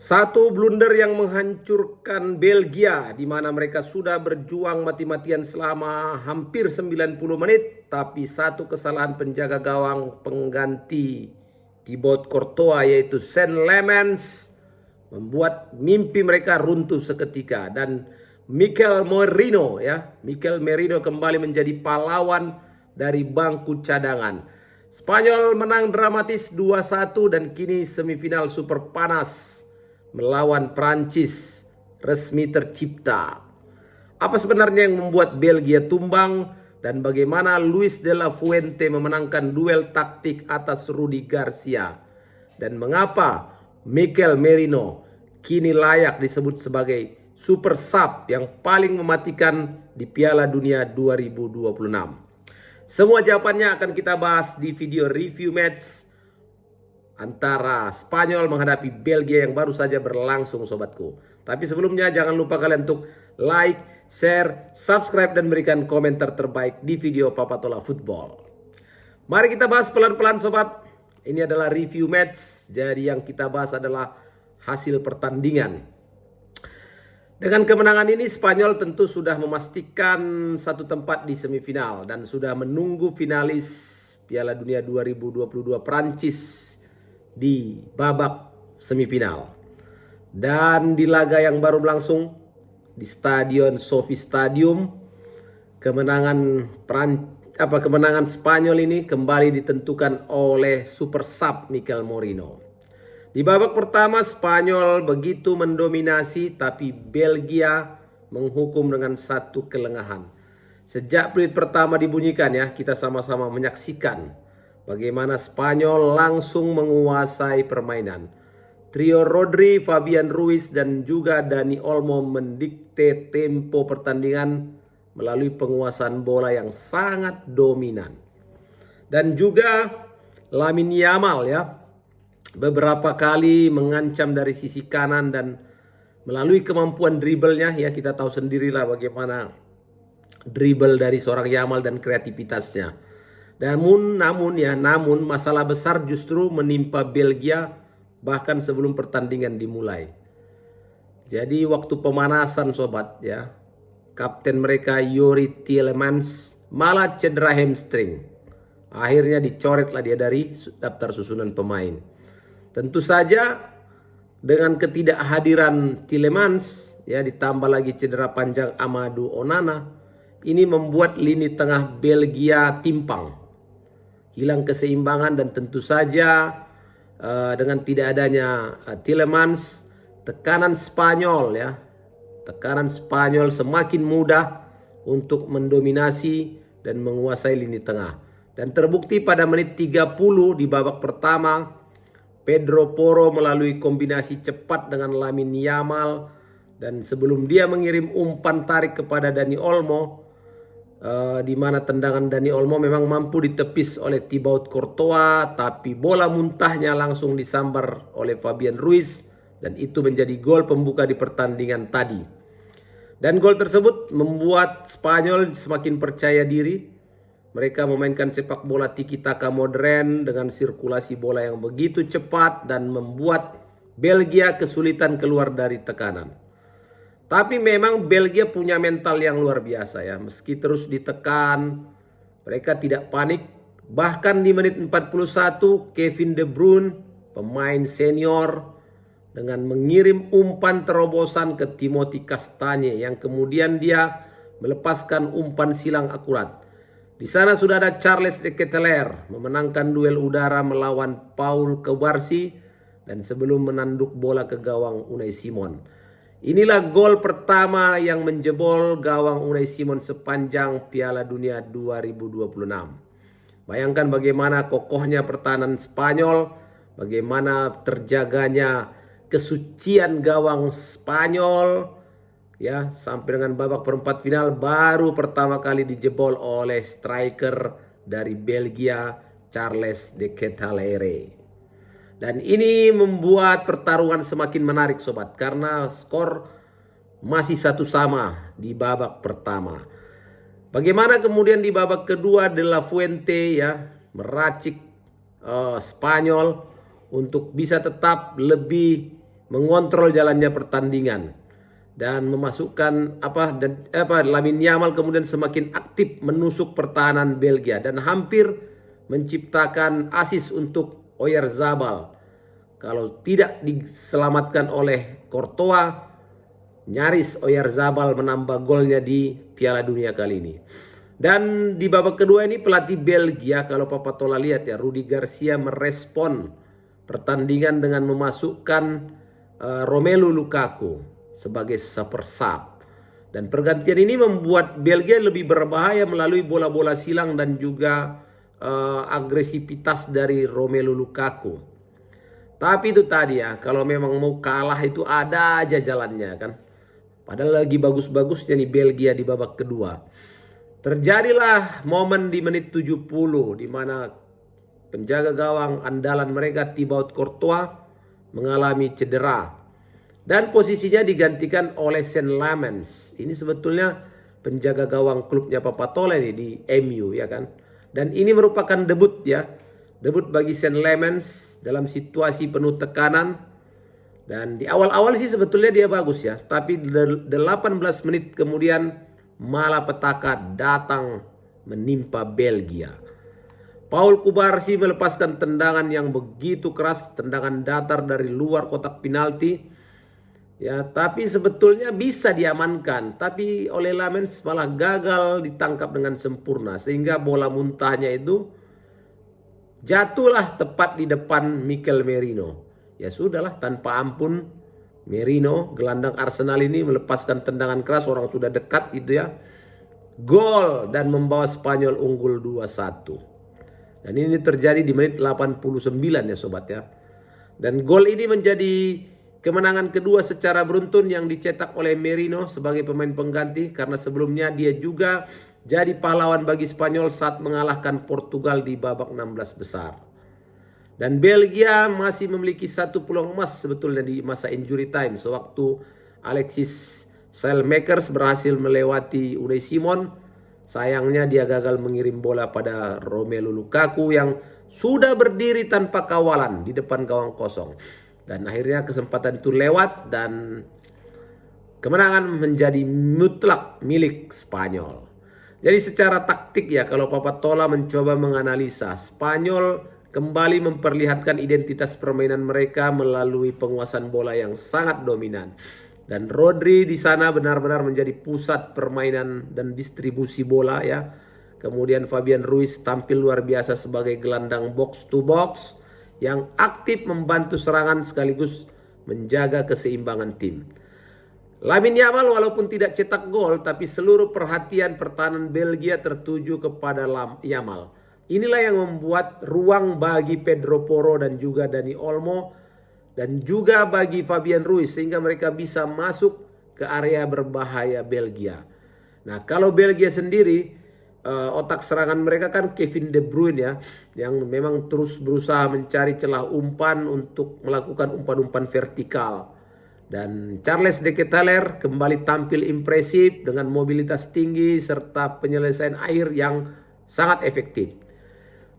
Satu blunder yang menghancurkan Belgia, di mana mereka sudah berjuang mati-matian selama hampir 90 menit, tapi satu kesalahan penjaga gawang pengganti Thibaut Courtois yaitu Saint-Lemens membuat mimpi mereka runtuh seketika. Dan Mikel Merino kembali menjadi pahlawan dari bangku cadangan. Spanyol menang dramatis 2-1 dan kini semifinal super panas melawan Prancis resmi tercipta. Apa sebenarnya yang membuat Belgia tumbang dan bagaimana Luis de la Fuente memenangkan duel taktik atas Rudi Garcia? Dan mengapa Mikel Merino kini layak disebut sebagai super sub yang paling mematikan di Piala Dunia 2026? Semua jawabannya akan kita bahas di video review match antara Spanyol menghadapi Belgia yang baru saja berlangsung, sobatku. Tapi sebelumnya jangan lupa kalian untuk like, share, subscribe, dan berikan komentar terbaik di video Papatola Football. Mari kita bahas pelan-pelan, sobat. Ini adalah review match, jadi yang kita bahas adalah hasil pertandingan. Dengan kemenangan ini Spanyol tentu sudah memastikan satu tempat di semifinal dan sudah menunggu finalis Piala Dunia 2022 Prancis di babak semifinal. Dan di laga yang baru berlangsung di Stadion Sophie Stadium, kemenangan Spanyol ini kembali ditentukan oleh super sub Mikel Merino. Di babak pertama Spanyol begitu mendominasi, tapi Belgia menghukum dengan satu kelengahan. Sejak peluit pertama dibunyikan kita sama-sama menyaksikan bagaimana Spanyol langsung menguasai permainan. Trio Rodri, Fabian Ruiz, dan juga Dani Olmo mendikte tempo pertandingan melalui penguasaan bola yang sangat dominan. Dan juga Lamine Yamal beberapa kali mengancam dari sisi kanan dan melalui kemampuan dribblenya kita tahu sendirilah bagaimana dribble dari seorang Yamal dan kreativitasnya. Namun masalah besar justru menimpa Belgia bahkan sebelum pertandingan dimulai. Jadi waktu pemanasan, sobat, kapten mereka Youri Tielemans malah cedera hamstring. Akhirnya dicoretlah dia dari daftar susunan pemain. Tentu saja dengan ketidakhadiran Tielemans ditambah lagi cedera panjang Amadou Onana, ini membuat lini tengah Belgia timpang, hilang keseimbangan, dan tentu saja dengan tidak adanya Tielemans, tekanan Spanyol semakin mudah untuk mendominasi dan menguasai lini tengah. Dan terbukti pada menit 30 di babak pertama, Pedro Porro melalui kombinasi cepat dengan Lamine Yamal, dan sebelum dia mengirim umpan tarik kepada Dani Olmo, di mana tendangan Dani Olmo memang mampu ditepis oleh Thibaut Courtois, tapi bola muntahnya langsung disambar oleh Fabian Ruiz, dan itu menjadi gol pembuka di pertandingan tadi. Dan gol tersebut membuat Spanyol semakin percaya diri. Mereka memainkan sepak bola tiki-taka modern dengan sirkulasi bola yang begitu cepat dan membuat Belgia kesulitan keluar dari tekanan. Tapi memang Belgia punya mental yang luar biasa Meski terus ditekan, mereka tidak panik. Bahkan di menit 41, Kevin De Bruyne, pemain senior, dengan mengirim umpan terobosan ke Timothy Castagne yang kemudian dia melepaskan umpan silang akurat. Di sana sudah ada Charles de Ketelaere memenangkan duel udara melawan Paul Cubarsí dan sebelum menanduk bola ke gawang Unai Simon. Inilah gol pertama yang menjebol gawang Unai Simon sepanjang Piala Dunia 2026. Bayangkan bagaimana kokohnya pertahanan Spanyol, bagaimana terjaganya kesucian gawang Spanyol sampai dengan babak perempat final baru pertama kali dijebol oleh striker dari Belgia, Charles de Ketelaere. Dan ini membuat pertarungan semakin menarik, sobat, karena skor masih 1-1 di babak pertama. Bagaimana kemudian di babak kedua De La Fuente meracik Spanyol untuk bisa tetap lebih mengontrol jalannya pertandingan dan memasukkan Lamine Yamal kemudian semakin aktif menusuk pertahanan Belgia dan hampir menciptakan assist untuk Oyarzabal. Kalau tidak diselamatkan oleh Courtois, nyaris Oyarzabal menambah golnya di Piala Dunia kali ini. Dan di babak kedua ini pelatih Belgia, kalau Papa Tola lihat ya, Rudi Garcia merespon pertandingan dengan memasukkan Romelu Lukaku sebagai super sub. Dan pergantian ini membuat Belgia lebih berbahaya melalui bola-bola silang dan juga agresivitas dari Romelu Lukaku. Tapi itu tadi ya, kalau memang mau kalah itu ada aja jalannya kan. Padahal lagi bagus-bagusnya nih Belgia di babak kedua. Terjadilah momen di menit 70 di mana penjaga gawang andalan mereka Thibaut Courtois mengalami cedera dan posisinya digantikan oleh Sean Lamens. Ini sebetulnya penjaga gawang klubnya Papa Tola ini di MU ya kan. Dan ini merupakan debut ya. Debut bagi Sean Lamens dalam situasi penuh tekanan. Dan di awal-awal sih sebetulnya dia bagus ya. Tapi 18 menit kemudian malapetaka datang menimpa Belgia. Paul Kubarsi melepaskan tendangan yang begitu keras, tendangan datar dari luar kotak penalti. Ya, tapi sebetulnya bisa diamankan, tapi oleh Lamens malah gagal ditangkap dengan sempurna sehingga bola muntahnya itu jatuhlah tepat di depan Mikel Merino. Ya sudahlah, tanpa ampun Merino, gelandang Arsenal ini melepaskan tendangan keras, orang sudah dekat itu ya. Gol dan membawa Spanyol unggul 2-1. Dan ini terjadi di menit 89 ya sobat ya. Dan gol ini menjadi kemenangan kedua secara beruntun yang dicetak oleh Merino sebagai pemain pengganti. Karena sebelumnya dia juga jadi pahlawan bagi Spanyol saat mengalahkan Portugal di babak 16 besar. Dan Belgia masih memiliki satu peluang emas sebetulnya di masa injury time. Sewaktu Alexis Saelmakers berhasil melewati Unai Simon. Sayangnya dia gagal mengirim bola pada Romelu Lukaku yang sudah berdiri tanpa kawalan di depan gawang kosong. Dan akhirnya kesempatan itu lewat dan kemenangan menjadi mutlak milik Spanyol. Jadi secara taktik ya, kalau Papa Tola mencoba menganalisa, Spanyol kembali memperlihatkan identitas permainan mereka melalui penguasaan bola yang sangat dominan. Dan Rodri di sana benar-benar menjadi pusat permainan dan distribusi bola ya. Kemudian Fabian Ruiz tampil luar biasa sebagai gelandang box to box yang aktif membantu serangan sekaligus menjaga keseimbangan tim. Lamine Yamal walaupun tidak cetak gol, tapi seluruh perhatian pertahanan Belgia tertuju kepada Yamal. Inilah yang membuat ruang bagi Pedro Porro dan juga Dani Olmo dan juga bagi Fabian Ruiz sehingga mereka bisa masuk ke area berbahaya Belgia. Nah, kalau Belgia sendiri otak serangan mereka kan Kevin De Bruyne ya, yang memang terus berusaha mencari celah umpan untuk melakukan umpan-umpan vertikal. Dan Charles de Ketelaere kembali tampil impresif dengan mobilitas tinggi serta penyelesaian akhir yang sangat efektif.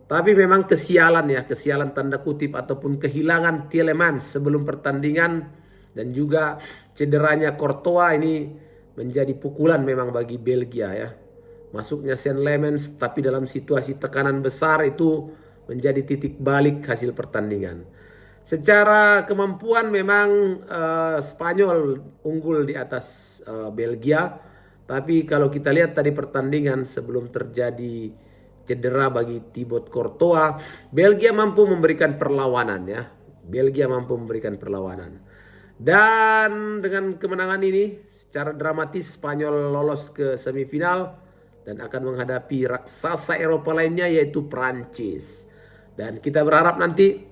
Tapi memang kesialan ya, kesialan tanda kutip ataupun kehilangan Tielemans sebelum pertandingan dan juga cederanya Courtois ini menjadi pukulan memang bagi Belgia ya. Masuknya Sean Lamens tapi dalam situasi tekanan besar itu menjadi titik balik hasil pertandingan. Secara kemampuan memang Spanyol unggul di atas Belgia. Tapi kalau kita lihat tadi pertandingan sebelum terjadi cedera bagi Thibaut Courtois, Belgia mampu memberikan perlawanan ya. Belgia mampu memberikan perlawanan. Dan dengan kemenangan ini secara dramatis Spanyol lolos ke semifinal dan akan menghadapi raksasa Eropa lainnya yaitu Prancis. Dan kita berharap nanti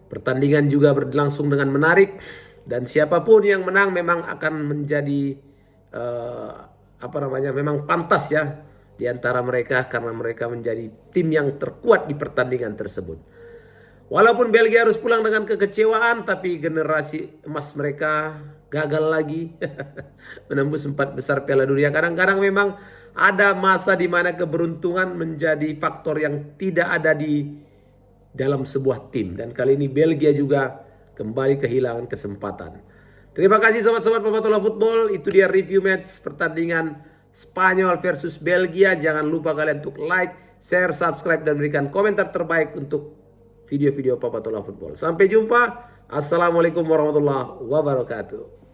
pertandingan juga berlangsung dengan menarik dan siapapun yang menang memang akan menjadi memang pantas ya di antara mereka karena mereka menjadi tim yang terkuat di pertandingan tersebut. Walaupun Belgia harus pulang dengan kekecewaan, tapi generasi emas mereka gagal lagi menembus 4 besar Piala Dunia. Kadang-kadang memang ada masa di mana keberuntungan menjadi faktor yang tidak ada di dalam sebuah tim. Dan kali ini Belgia juga kembali kehilangan kesempatan. Terima kasih sobat-sobat Papatola Football. Itu dia review match pertandingan Spanyol versus Belgia. Jangan lupa kalian untuk like, share, subscribe, dan berikan komentar terbaik untuk video-video Papatola Football. Sampai jumpa. Assalamualaikum warahmatullahi wabarakatuh.